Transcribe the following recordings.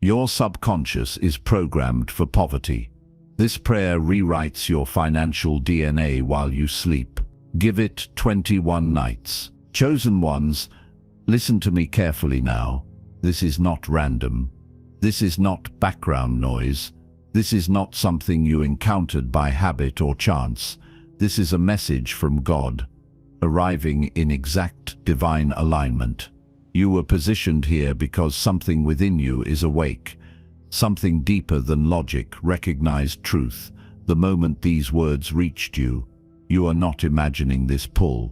Your subconscious is programmed for poverty. This prayer rewrites your financial DNA while you sleep. Give it 21 nights. Chosen ones, listen to me carefully now. This is not random. This is not background noise. This is not something you encountered by habit or chance. This is a message from God, arriving in exact divine alignment. You were positioned here because something within you is awake. Something deeper than logic recognized truth. The moment these words reached you, you are not imagining this pull.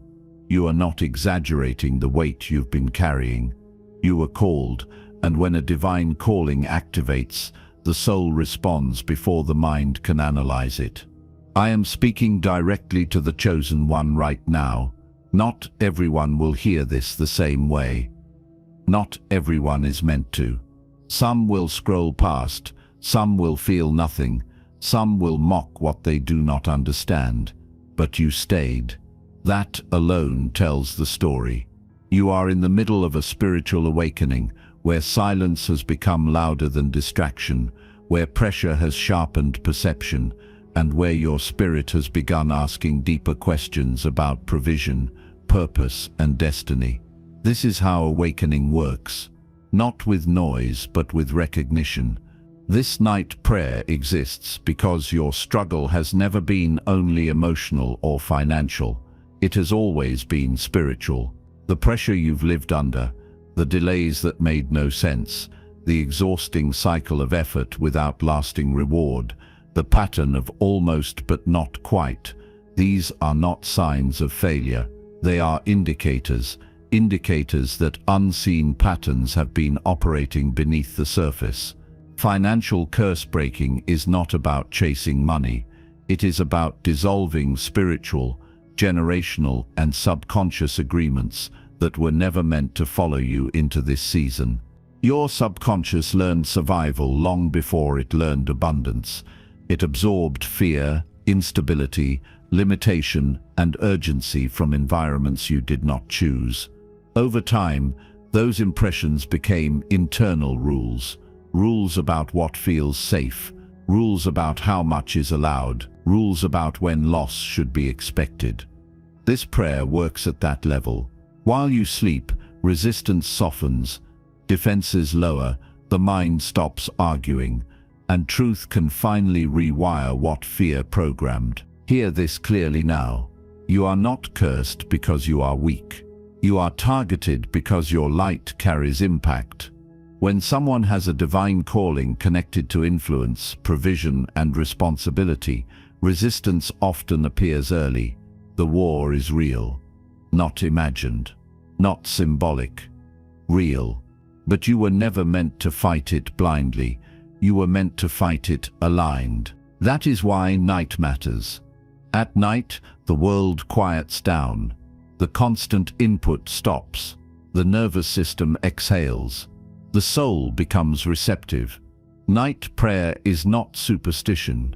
You are not exaggerating the weight you've been carrying. You were called, and when a divine calling activates, the soul responds before the mind can analyze it. I am speaking directly to the chosen one right now. Not everyone will hear this the same way. Not everyone is meant to. Some will scroll past, some will feel nothing, some will mock what they do not understand. But you stayed. That alone tells the story. You are in the middle of a spiritual awakening, where silence has become louder than distraction, where pressure has sharpened perception, and where your spirit has begun asking deeper questions about provision, purpose, and destiny. This is how awakening works. Not with noise, but with recognition. This night prayer exists because your struggle has never been only emotional or financial. It has always been spiritual. The pressure you've lived under, the delays that made no sense, the exhausting cycle of effort without lasting reward, the pattern of almost but not quite. These are not signs of failure. They are indicators that unseen patterns have been operating beneath the surface. Financial curse breaking is not about chasing money. It is about dissolving spiritual, generational, and subconscious agreements that were never meant to follow you into this season. Your subconscious learned survival long before it learned abundance. It absorbed fear, instability, limitation, and urgency from environments you did not choose. Over time, those impressions became internal rules. Rules about what feels safe, rules about how much is allowed, rules about when loss should be expected. This prayer works at that level. While you sleep, resistance softens, defenses lower, the mind stops arguing, and truth can finally rewire what fear programmed. Hear this clearly now. You are not cursed because you are weak. You are targeted because your light carries impact. When someone has a divine calling connected to influence, provision, and responsibility, resistance often appears early. The war is real, not imagined, not symbolic, real. But you were never meant to fight it blindly. You were meant to fight it aligned. That is why night matters. At night, the world quiets down. The constant input stops. The nervous system exhales. The soul becomes receptive. Night prayer is not superstition.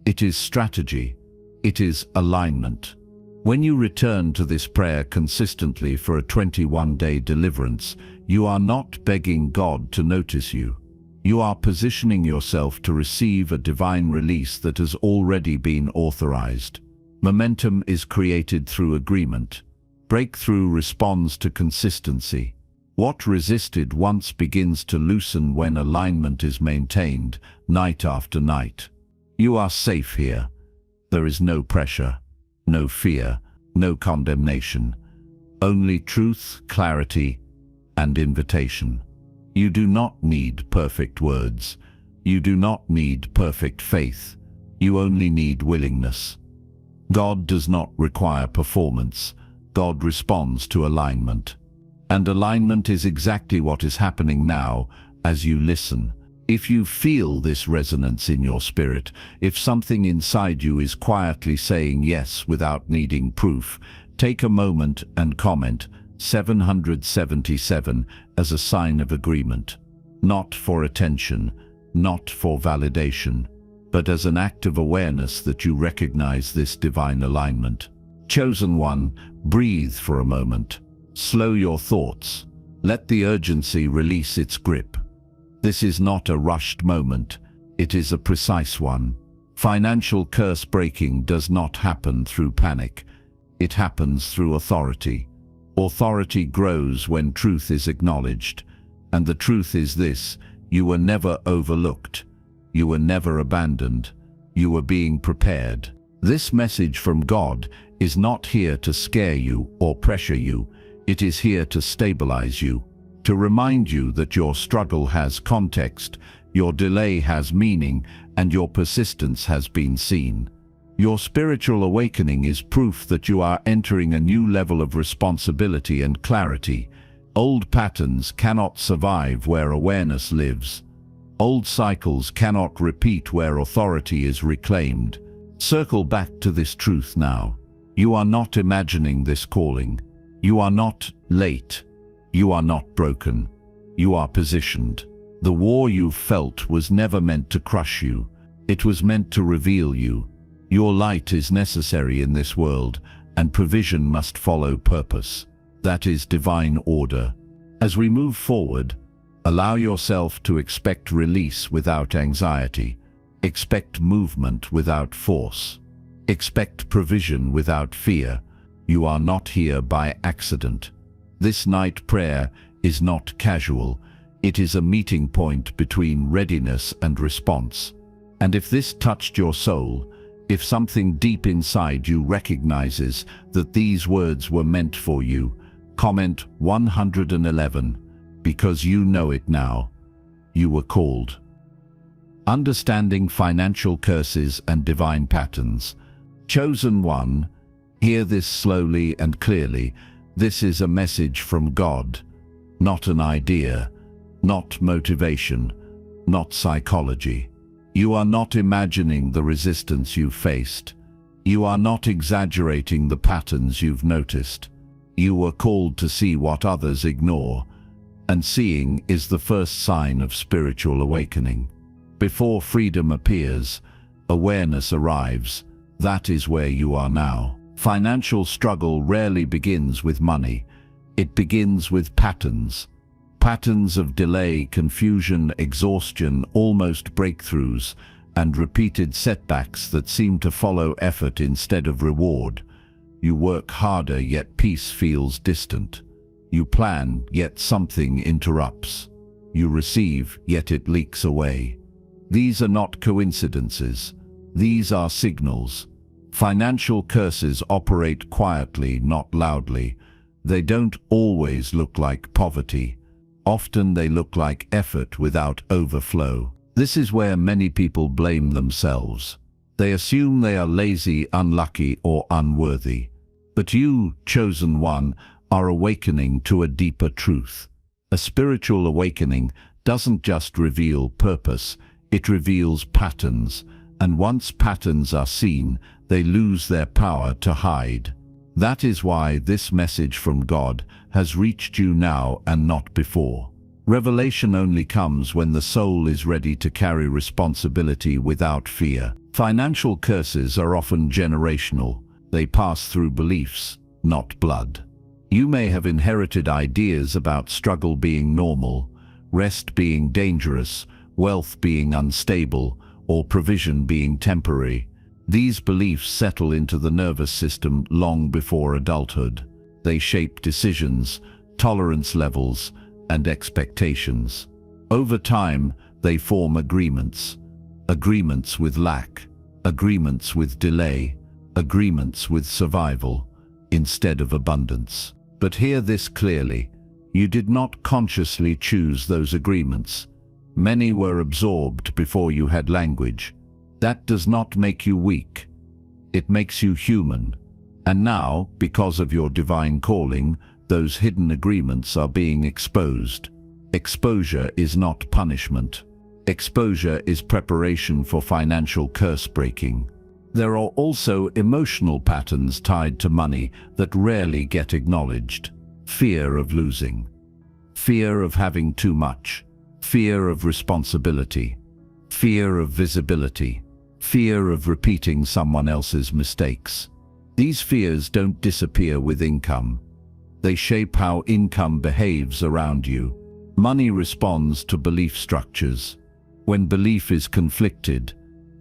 It is strategy. It is alignment. When you return to this prayer consistently for a 21-day deliverance, you are not begging God to notice you. You are positioning yourself to receive a divine release that has already been authorized. Momentum is created through agreement. Breakthrough responds to consistency. What resisted once begins to loosen when alignment is maintained, night after night. You are safe here. There is no pressure, no fear, no condemnation. Only truth, clarity, and invitation. You do not need perfect words. You do not need perfect faith. You only need willingness. God does not require performance. God responds to alignment. And alignment is exactly what is happening now as you listen. If you feel this resonance in your spirit, if something inside you is quietly saying yes without needing proof, take a moment and comment 777 as a sign of agreement. Not for attention, not for validation, but as an act of awareness that you recognize this divine alignment. Chosen one, breathe for a moment. Slow your thoughts. Let the urgency release its grip. This is not a rushed moment, it is a precise one. Financial curse breaking does not happen through panic. It happens through authority. Authority grows when truth is acknowledged. And the truth is this: you were never overlooked. You were never abandoned. You were being prepared. This message from God is not here to scare you or pressure you. It is here to stabilize you, to remind you that your struggle has context, your delay has meaning, and your persistence has been seen. Your spiritual awakening is proof that you are entering a new level of responsibility and clarity. Old patterns cannot survive where awareness lives. Old cycles cannot repeat where authority is reclaimed. Circle back to this truth now. You are not imagining this calling. You are not late. You are not broken. You are positioned. The war you felt was never meant to crush you. It was meant to reveal you. Your light is necessary in this world, and provision must follow purpose. That is divine order. As we move forward, allow yourself to expect release without anxiety. Expect movement without force. Expect provision without fear. You are not here by accident. This night prayer is not casual. It is a meeting point between readiness and response. And if this touched your soul, if something deep inside you recognizes that these words were meant for you, comment 111, because you know it now. You were called. Understanding financial curses and divine patterns. Chosen one, hear this slowly and clearly. This is a message from God, not an idea, not motivation, not psychology. You are not imagining the resistance you've faced. You are not exaggerating the patterns you've noticed. You were called to see what others ignore, and seeing is the first sign of spiritual awakening. Before freedom appears, awareness arrives. That is where you are now. Financial struggle rarely begins with money. It begins with patterns. Patterns of delay, confusion, exhaustion, almost breakthroughs, and repeated setbacks that seem to follow effort instead of reward. You work harder, yet peace feels distant. You plan, yet something interrupts. You receive, yet it leaks away. These are not coincidences. These are signals. Financial curses operate quietly, not loudly. They don't always look like poverty. Often they look like effort without overflow. This is where many people blame themselves. They assume they are lazy, unlucky, or unworthy. But you, chosen one, are awakening to a deeper truth. A spiritual awakening doesn't just reveal purpose, it reveals patterns. And once patterns are seen, they lose their power to hide. That is why this message from God has reached you now and not before. Revelation only comes when the soul is ready to carry responsibility without fear. Financial curses are often generational. They pass through beliefs, not blood. You may have inherited ideas about struggle being normal, rest being dangerous, wealth being unstable, or provision being temporary. These beliefs settle into the nervous system long before adulthood. They shape decisions, tolerance levels, and expectations. Over time, they form agreements. Agreements with lack, agreements with delay, agreements with survival, instead of abundance. But hear this clearly. You did not consciously choose those agreements. Many were absorbed before you had language. That does not make you weak. It makes you human. And now, because of your divine calling, those hidden agreements are being exposed. Exposure is not punishment. Exposure is preparation for financial curse breaking. There are also emotional patterns tied to money that rarely get acknowledged. Fear of losing. Fear of having too much. Fear of responsibility. Fear of visibility. Fear of repeating someone else's mistakes. These fears don't disappear with income. They shape how income behaves around you. Money responds to belief structures. When belief is conflicted,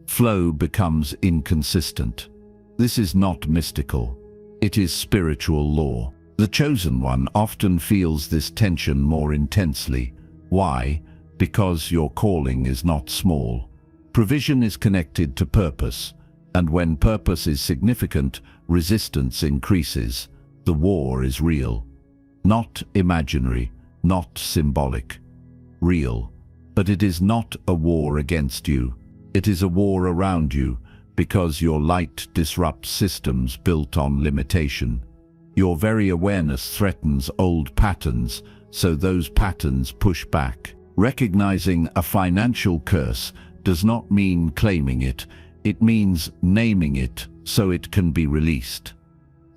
flow becomes inconsistent. This is not mystical. It is spiritual law. The chosen one often feels this tension more intensely. Why? Because your calling is not small. Provision is connected to purpose, and when purpose is significant, resistance increases. The war is real. Not imaginary, not symbolic. Real. But it is not a war against you. It is a war around you, because your light disrupts systems built on limitation. Your very awareness threatens old patterns, so those patterns push back. Recognizing a financial curse does not mean claiming it. It means naming it so it can be released.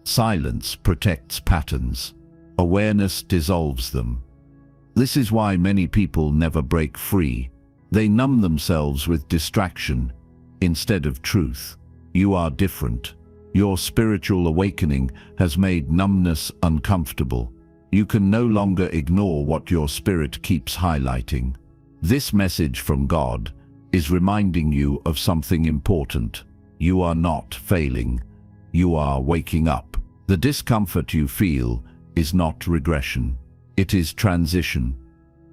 Silence protects patterns. Awareness dissolves them. This is why many people never break free. They numb themselves with distraction instead of truth. You are different. Your spiritual awakening has made numbness uncomfortable. You can no longer ignore what your spirit keeps highlighting. This message from God is reminding you of something important. You are not failing. You are waking up. The discomfort you feel is not regression. It is transition.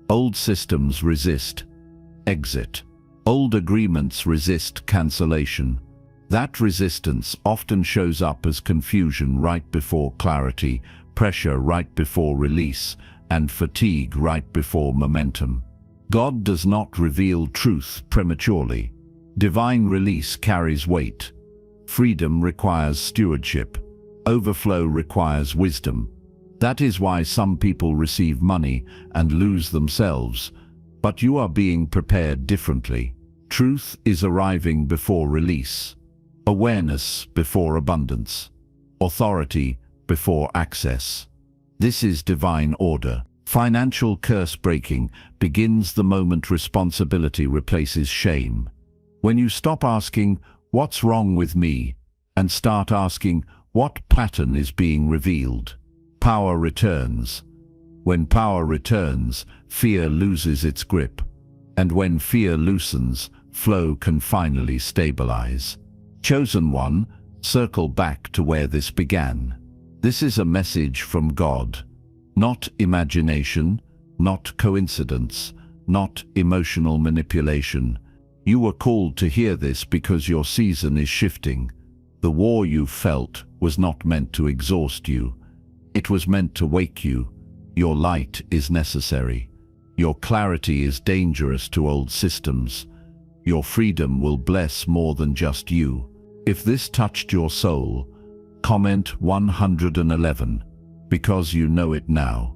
Old systems resist exit. Old agreements resist cancellation. That resistance often shows up as confusion right before clarity, pressure right before release, and fatigue right before momentum. God does not reveal truth prematurely. Divine release carries weight. Freedom requires stewardship. Overflow requires wisdom. That is why some people receive money and lose themselves, but you are being prepared differently. Truth is arriving before release. Awareness before abundance. Authority before access. This is divine order. Financial curse breaking begins the moment responsibility replaces shame. When you stop asking, "What's wrong with me?" and start asking, "What pattern is being revealed?" power returns. When power returns, fear loses its grip. And when fear loosens, flow can finally stabilize. Chosen one, circle back to where this began. This is a message from God. Not imagination, not coincidence, not emotional manipulation. You were called to hear this because your season is shifting. The war you felt was not meant to exhaust you. It was meant to wake you. Your light is necessary. Your clarity is dangerous to old systems. Your freedom will bless more than just you. If this touched your soul, comment 111, because you know it now.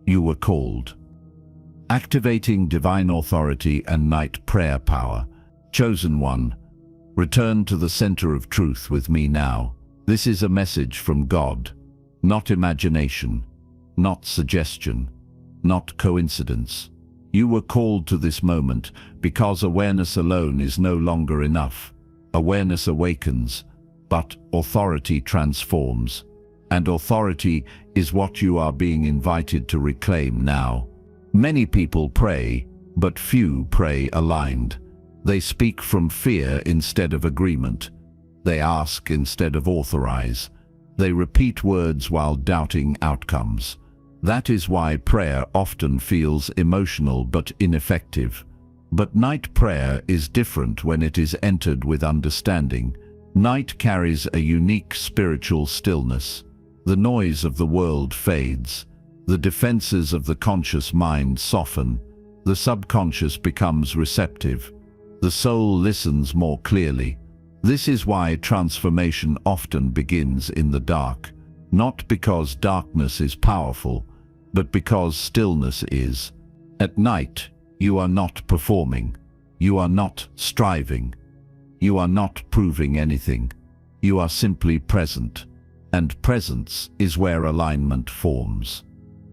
You were called. Activating divine authority and night prayer power. Chosen one, return to the center of truth with me now. This is a message from God, not imagination, not suggestion, not coincidence. You were called to this moment because awareness alone is no longer enough. Awareness awakens, but authority transforms. And authority is what you are being invited to reclaim now. Many people pray, but few pray aligned. They speak from fear instead of agreement. They ask instead of authorize. They repeat words while doubting outcomes. That is why prayer often feels emotional but ineffective. But night prayer is different when it is entered with understanding. Night carries a unique spiritual stillness. The noise of the world fades. The defenses of the conscious mind soften. The subconscious becomes receptive. The soul listens more clearly. This is why transformation often begins in the dark. Not because darkness is powerful, but because stillness is. At night, you are not performing. You are not striving. You are not proving anything. You are simply present. And presence is where alignment forms.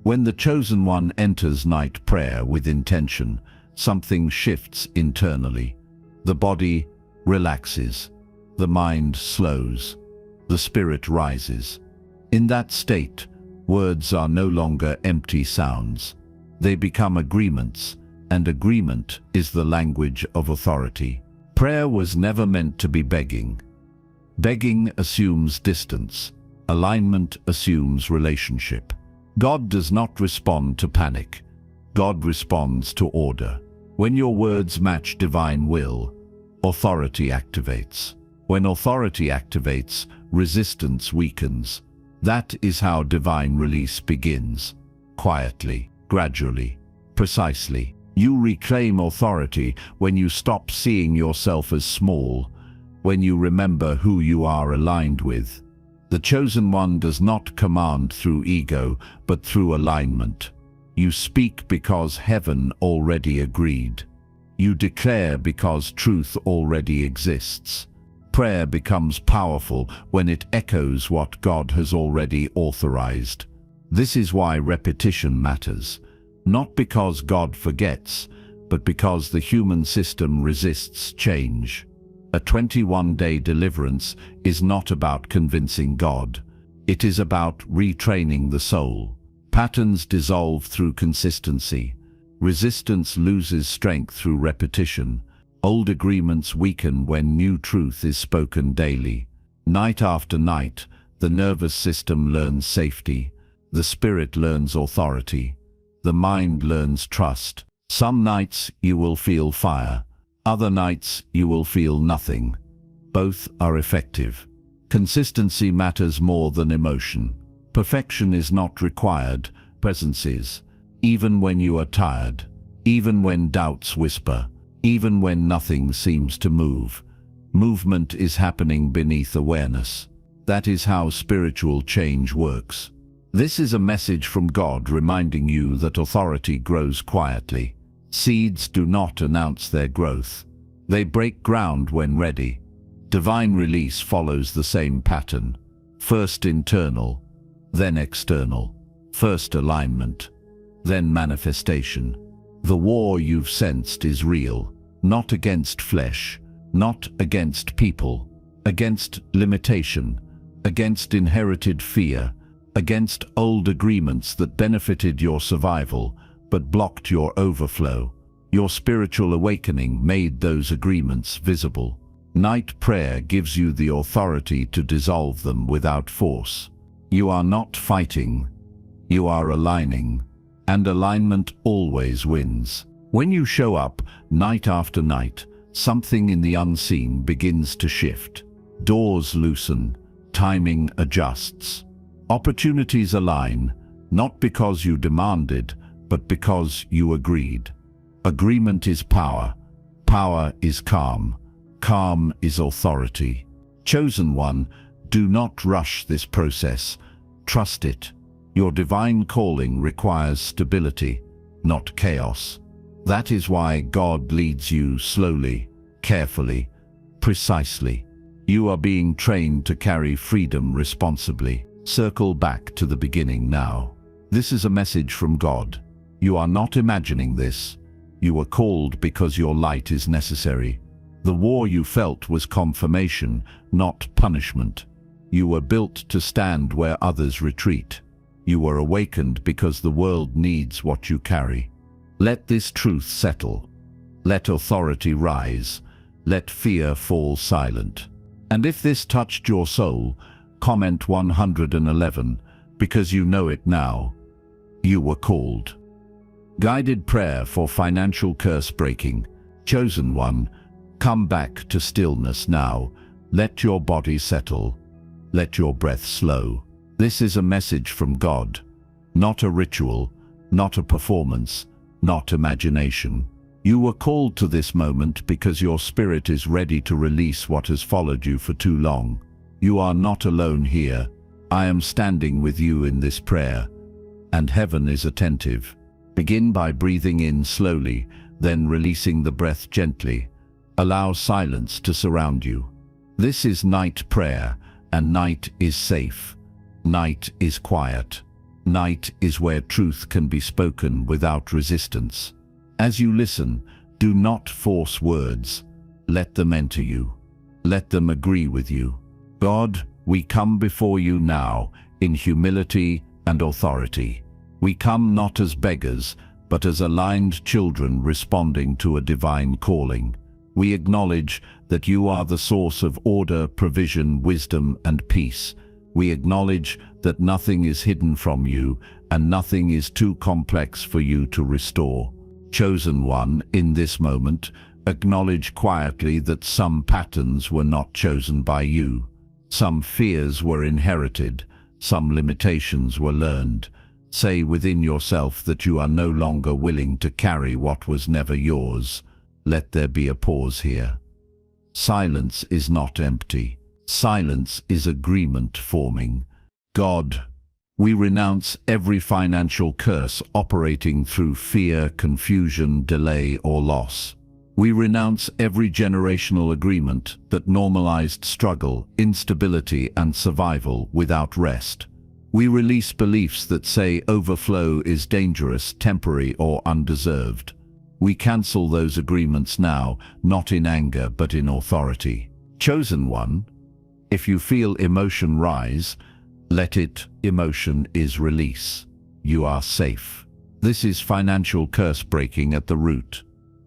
When the chosen one enters night prayer with intention, something shifts internally. The body relaxes. The mind slows. The spirit rises. In that state, words are no longer empty sounds. They become agreements, and agreement is the language of authority. Prayer was never meant to be begging. Begging assumes distance. Alignment assumes relationship. God does not respond to panic. God responds to order. When your words match divine will, authority activates. When authority activates, resistance weakens. That is how divine release begins. Quietly, gradually, precisely. You reclaim authority when you stop seeing yourself as small, when you remember who you are aligned with. The chosen one does not command through ego, but through alignment. You speak because heaven already agreed. You declare because truth already exists. Prayer becomes powerful when it echoes what God has already authorized. This is why repetition matters. Not because God forgets, but because the human system resists change. A 21-day deliverance is not about convincing God. It is about retraining the soul. Patterns dissolve through consistency. Resistance loses strength through repetition. Old agreements weaken when new truth is spoken daily. Night after night, the nervous system learns safety. The spirit learns authority. The mind learns trust. Some nights you will feel fire. Other nights you will feel nothing. Both are effective. Consistency matters more than emotion. Perfection is not required, presence is. Even when you are tired, even when doubts whisper, even when nothing seems to move, movement is happening beneath awareness. That is how spiritual change works. This is a message from God reminding you that authority grows quietly. Seeds do not announce their growth. They break ground when ready. Divine release follows the same pattern. First internal, then external. First alignment, then manifestation. The war you've sensed is real, not against flesh, not against people, against limitation, against inherited fear, against old agreements that benefited your survival but blocked your overflow. Your spiritual awakening made those agreements visible. Night prayer gives you the authority to dissolve them without force. You are not fighting, you are aligning, and alignment always wins. When you show up night after night, something in the unseen begins to shift. Doors loosen, timing adjusts. Opportunities align, not because you demanded, but because you agreed. Agreement is power. Power is calm. Calm is authority. Chosen one, do not rush this process. Trust it. Your divine calling requires stability, not chaos. That is why God leads you slowly, carefully, precisely. You are being trained to carry freedom responsibly. Circle back to the beginning now. This is a message from God. You are not imagining this. You were called because your light is necessary. The war you felt was confirmation, not punishment. You were built to stand where others retreat. You were awakened because the world needs what you carry. Let this truth settle. Let authority rise. Let fear fall silent. And if this touched your soul, comment 111, because you know it now. You were called. Guided prayer for financial curse breaking. Chosen one, come back to stillness now. Let your body settle. Let your breath slow. This is a message from God. Not a ritual, not a performance, not imagination. You were called to this moment because your spirit is ready to release what has followed you for too long. You are not alone here. I am standing with you in this prayer, and heaven is attentive. Begin by breathing in slowly, then releasing the breath gently. Allow silence to surround you. This is night prayer, and night is safe. Night is quiet. Night is where truth can be spoken without resistance. As you listen, do not force words. Let them enter you. Let them agree with you. God, we come before you now in humility and authority. We come not as beggars, but as aligned children responding to a divine calling. We acknowledge that you are the source of order, provision, wisdom, and peace. We acknowledge that nothing is hidden from you and nothing is too complex for you to restore. Chosen One, in this moment, acknowledge quietly that some patterns were not chosen by you. Some fears were inherited, some limitations were learned. Say within yourself that you are no longer willing to carry what was never yours. Let there be a pause here. Silence is not empty. Silence is agreement forming. God, we renounce every financial curse operating through fear, confusion, delay, or loss. We renounce every generational agreement that normalized struggle, instability, and survival without rest. We release beliefs that say overflow is dangerous, temporary, or undeserved. We cancel those agreements now, not in anger but in authority. Chosen One, if you feel emotion rise, let it. Emotion is release. You are safe. This is financial curse breaking at the root,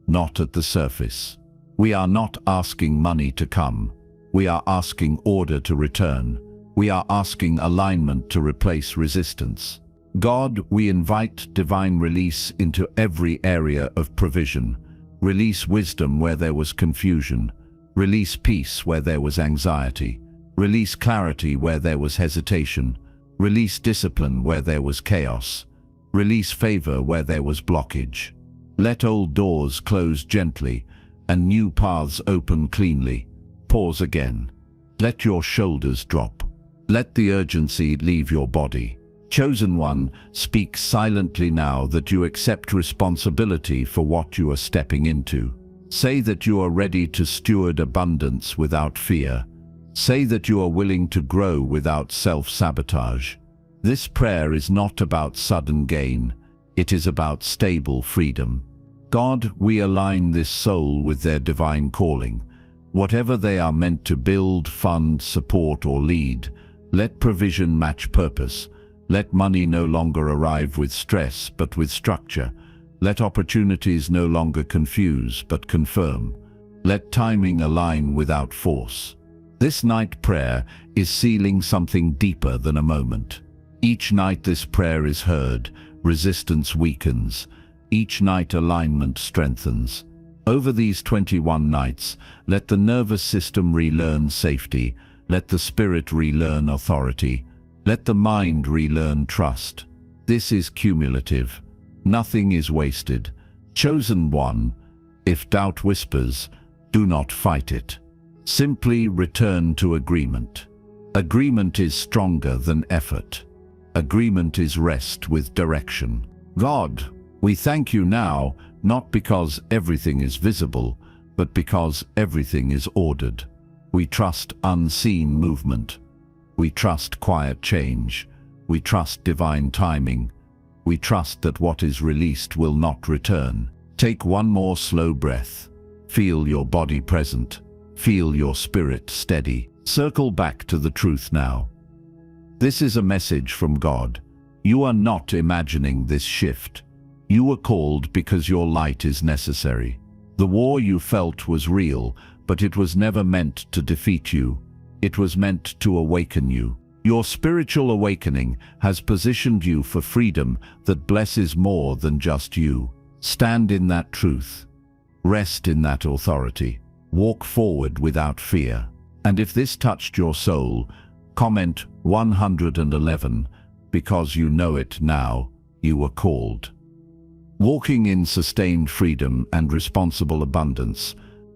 not at the surface. We are not asking money to come. We are asking order to return. We are asking alignment to replace resistance. God, we invite divine release into every area of provision. Release wisdom where there was confusion. Release peace where there was anxiety. Release clarity where there was hesitation. Release discipline where there was chaos. Release favor where there was blockage. Let old doors close gently and new paths open cleanly. Pause again. Let your shoulders drop. Let the urgency leave your body. Chosen One, speak silently now that you accept responsibility for what you are stepping into. Say that you are ready to steward abundance without fear. Say that you are willing to grow without self-sabotage. This prayer is not about sudden gain. It is about stable freedom. God, we align this soul with their divine calling. Whatever they are meant to build, fund, support, or lead, let provision match purpose. Let money no longer arrive with stress, but with structure. Let opportunities no longer confuse, but confirm. Let timing align without force. This night prayer is sealing something deeper than a moment. Each night this prayer is heard, resistance weakens. Each night alignment strengthens. Over these 21 nights, let the nervous system relearn safety. Let the spirit relearn authority. Let the mind relearn trust. This is cumulative. Nothing is wasted. Chosen One, if doubt whispers, do not fight it. Simply return to agreement. Agreement is stronger than effort. Agreement is rest with direction. God, we thank you now, not because everything is visible, but because everything is ordered. We trust unseen movement. We trust quiet change. We trust divine timing. We trust that what is released will not return. Take one more slow breath. Feel your body present. Feel your spirit steady. Circle back to the truth now. This is a message from God. You are not imagining this shift. You were called because your light is necessary. The war you felt was real, but it was never meant to defeat you. It was meant to awaken you. Your spiritual awakening has positioned you for freedom that blesses more than just you. Stand in that truth. Rest in that authority. Walk forward without fear. And if this touched your soul, comment 111, because you know it now, you were called. Walking in sustained freedom and responsible abundance.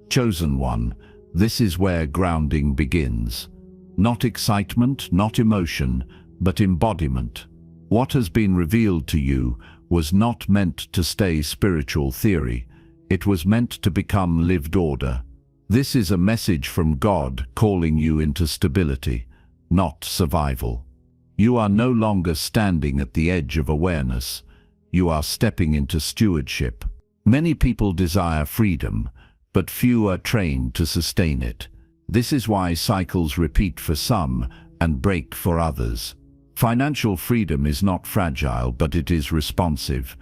Chosen One, this is where grounding begins. Not excitement, not emotion, but embodiment. What has been revealed to you was not meant to stay spiritual theory. It was meant to become lived order. This is a message from God calling you into stability, not survival. You are no longer standing at the edge of awareness. You are stepping into stewardship. Many people desire freedom, but few are trained to sustain it. This is why cycles repeat for some and break for others. Financial freedom is not fragile, but it is responsive.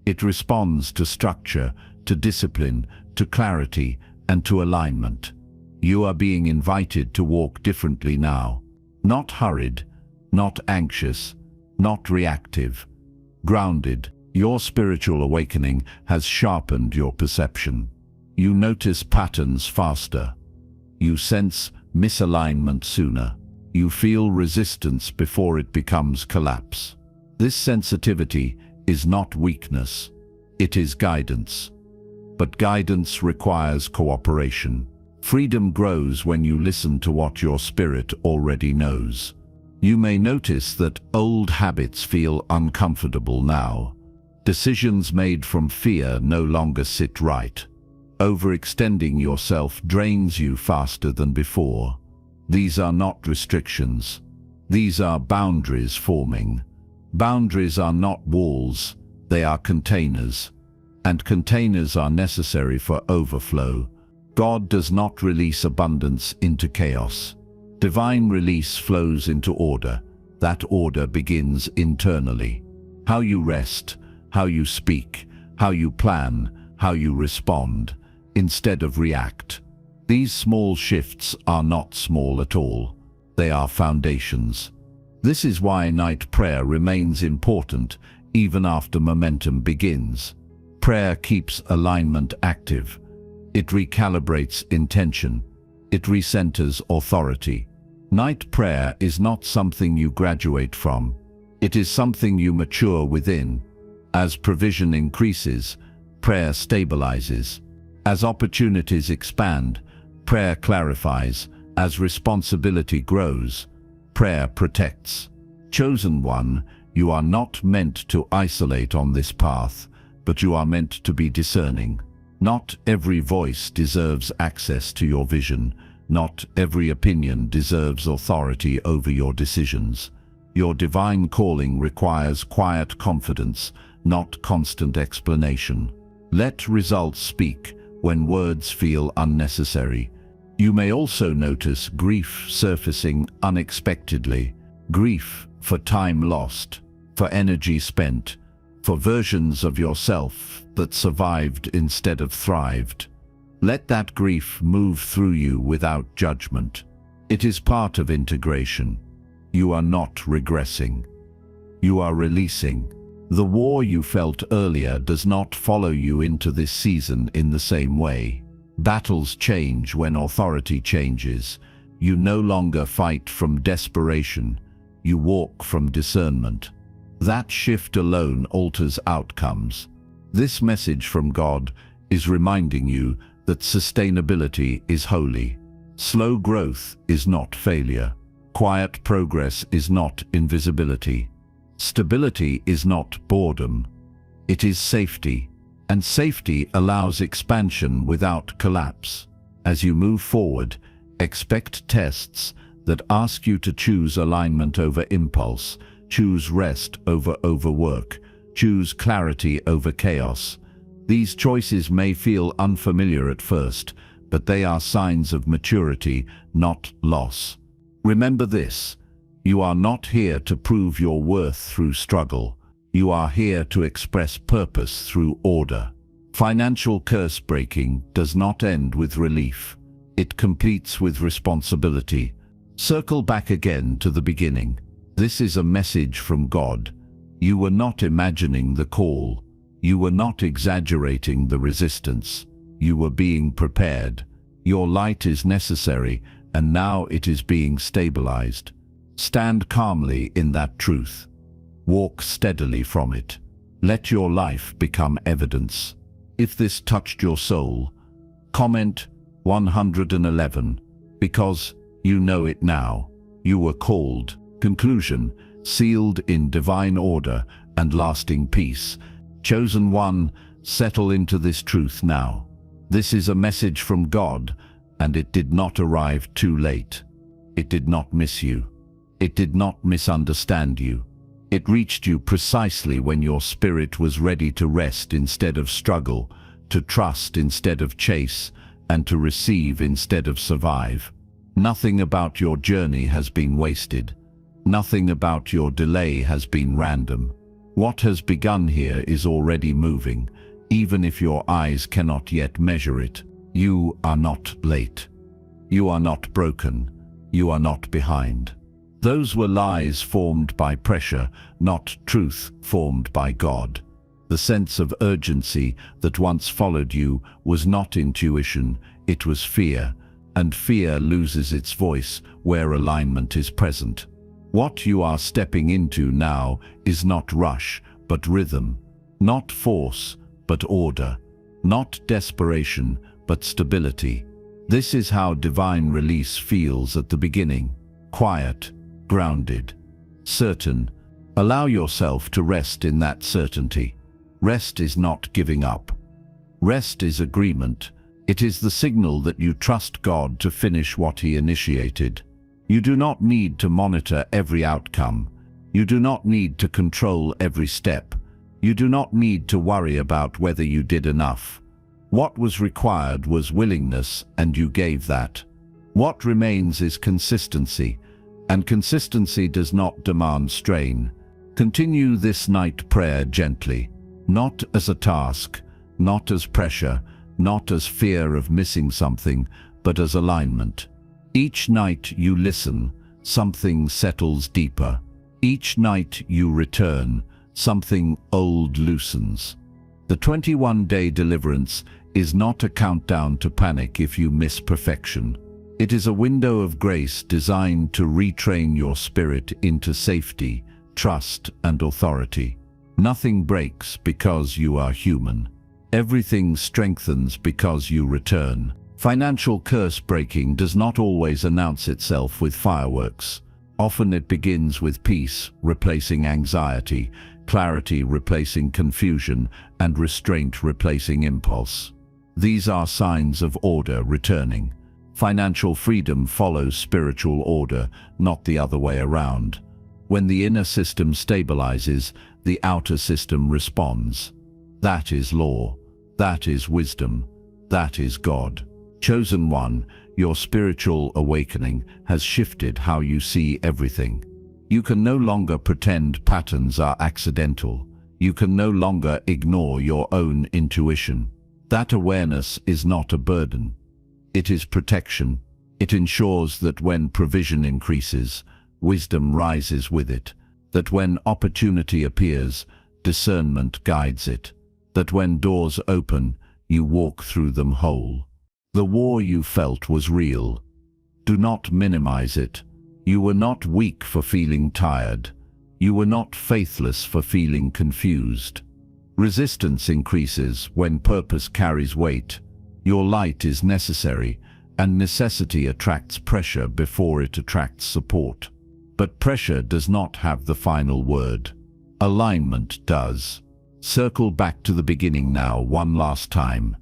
It responds to structure, to discipline, to clarity, and to alignment. You are being invited to walk differently now. Not hurried, not anxious, not reactive. Grounded. Your spiritual awakening has sharpened your perception. You notice patterns faster. You sense misalignment sooner. You feel resistance before it becomes collapse. This sensitivity is not weakness. It is guidance. But guidance requires cooperation. Freedom grows when you listen to what your spirit already knows. You may notice that old habits feel uncomfortable now. Decisions made from fear no longer sit right. Overextending yourself drains you faster than before. These are not restrictions. These are boundaries forming. Boundaries are not walls, they are containers. And containers are necessary for overflow. God does not release abundance into chaos. Divine release flows into order. That order begins internally. How you rest, how you speak, how you plan, how you respond, instead of react. These small shifts are not small at all. They are foundations. This is why night prayer remains important even after momentum begins. Prayer keeps alignment active. It recalibrates intention. It recenters authority. Night prayer is not something you graduate from. It is something you mature within. As provision increases, prayer stabilizes. As opportunities expand, prayer clarifies. As responsibility grows, prayer protects. Chosen one, you are not meant to isolate on this path, but you are meant to be discerning. Not every voice deserves access to your vision. Not every opinion deserves authority over your decisions. Your divine calling requires quiet confidence, not constant explanation. Let results speak when words feel unnecessary. You may also notice grief surfacing unexpectedly. Grief for time lost, for energy spent, for versions of yourself that survived instead of thrived. Let that grief move through you without judgment. It is part of integration. You are not regressing. You are releasing. The war you felt earlier does not follow you into this season in the same way. Battles change when authority changes. You no longer fight from desperation. You walk from discernment. That shift alone alters outcomes. This message from God is reminding you that sustainability is holy. Slow growth is not failure. Quiet progress is not invisibility. Stability is not boredom. It is safety. And safety allows expansion without collapse. As you move forward, expect tests that ask you to choose alignment over impulse, choose rest over overwork, choose clarity over chaos. These choices may feel unfamiliar at first, but they are signs of maturity, not loss. Remember this: you are not here to prove your worth through struggle. You are here to express purpose through order. Financial curse breaking does not end with relief. It completes with responsibility. Circle back again to the beginning. This is a message from God. You were not imagining the call. You were not exaggerating the resistance. You were being prepared. Your light is necessary, and now it is being stabilized. Stand calmly in that truth. Walk steadily from it. Let your life become evidence. If this touched your soul, comment 111, because you know it now. You were called. Conclusion: sealed in divine order and lasting peace. Chosen one, settle into this truth now. This is a message from God, and it did not arrive too late. It did not miss you. It did not misunderstand you. It reached you precisely when your spirit was ready to rest instead of struggle, to trust instead of chase, and to receive instead of survive. Nothing about your journey has been wasted. Nothing about your delay has been random. What has begun here is already moving, even if your eyes cannot yet measure it. You are not late. You are not broken. You are not behind. Those were lies formed by pressure, not truth formed by God. The sense of urgency that once followed you was not intuition, it was fear, and fear loses its voice where alignment is present. What you are stepping into now is not rush, but rhythm, not force, but order, not desperation, but stability. This is how divine release feels at the beginning: quiet, grounded, certain. Allow yourself to rest in that certainty. Rest is not giving up. Rest is agreement. It is the signal that you trust God to finish what He initiated. You do not need to monitor every outcome. You do not need to control every step. You do not need to worry about whether you did enough. What was required was willingness, and you gave that. What remains is consistency, and consistency does not demand strain. Continue this night prayer gently, not as a task, not as pressure, not as fear of missing something, but as alignment. Each night you listen, something settles deeper. Each night you return, something old loosens. The 21-day deliverance is not a countdown to panic if you miss perfection. It is a window of grace designed to retrain your spirit into safety, trust, and authority. Nothing breaks because you are human. Everything strengthens because you return. Financial curse breaking does not always announce itself with fireworks. Often it begins with peace, replacing anxiety, clarity replacing confusion, and restraint replacing impulse. These are signs of order returning. Financial freedom follows spiritual order, not the other way around. When the inner system stabilizes, the outer system responds. That is law. That is wisdom. That is God. Chosen one, your spiritual awakening has shifted how you see everything. You can no longer pretend patterns are accidental. You can no longer ignore your own intuition. That awareness is not a burden. It is protection. It ensures that when provision increases, wisdom rises with it. That when opportunity appears, discernment guides it. That when doors open, you walk through them whole. The war you felt was real. Do not minimize it. You were not weak for feeling tired. You were not faithless for feeling confused. Resistance increases when purpose carries weight. Your light is necessary, and necessity attracts pressure before it attracts support. But pressure does not have the final word. Alignment does. Circle back to the beginning now one last time.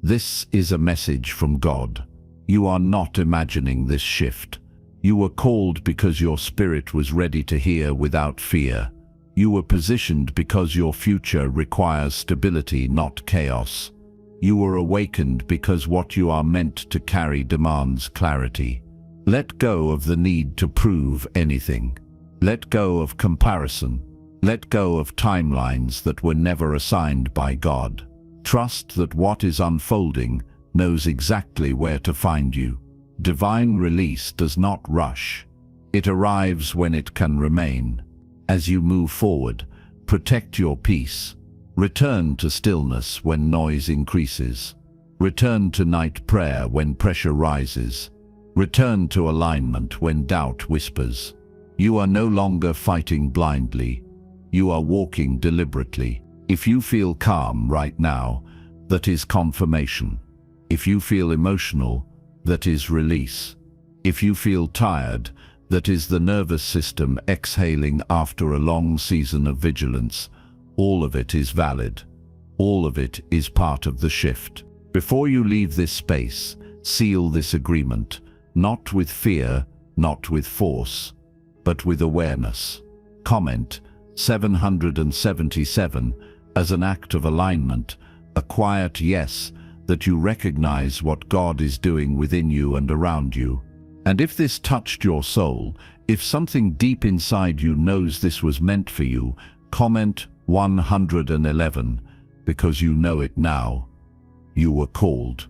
This is a message from God. You are not imagining this shift. You were called because your spirit was ready to hear without fear. You were positioned because your future requires stability, not chaos. You were awakened because what you are meant to carry demands clarity. Let go of the need to prove anything. Let go of comparison. Let go of timelines that were never assigned by God. Trust that what is unfolding knows exactly where to find you. Divine release does not rush. It arrives when it can remain. As you move forward, protect your peace. Return to stillness when noise increases. Return to night prayer when pressure rises. Return to alignment when doubt whispers. You are no longer fighting blindly. You are walking deliberately. If you feel calm right now, that is confirmation. If you feel emotional, that is release. If you feel tired, that is the nervous system exhaling after a long season of vigilance. All of it is valid. All of it is part of the shift. Before you leave this space, seal this agreement, not with fear, not with force, but with awareness. Comment 777 as an act of alignment, a quiet yes, that you recognize what God is doing within you and around you. And if this touched your soul, if something deep inside you knows this was meant for you, comment 111, because you know it now. You were called.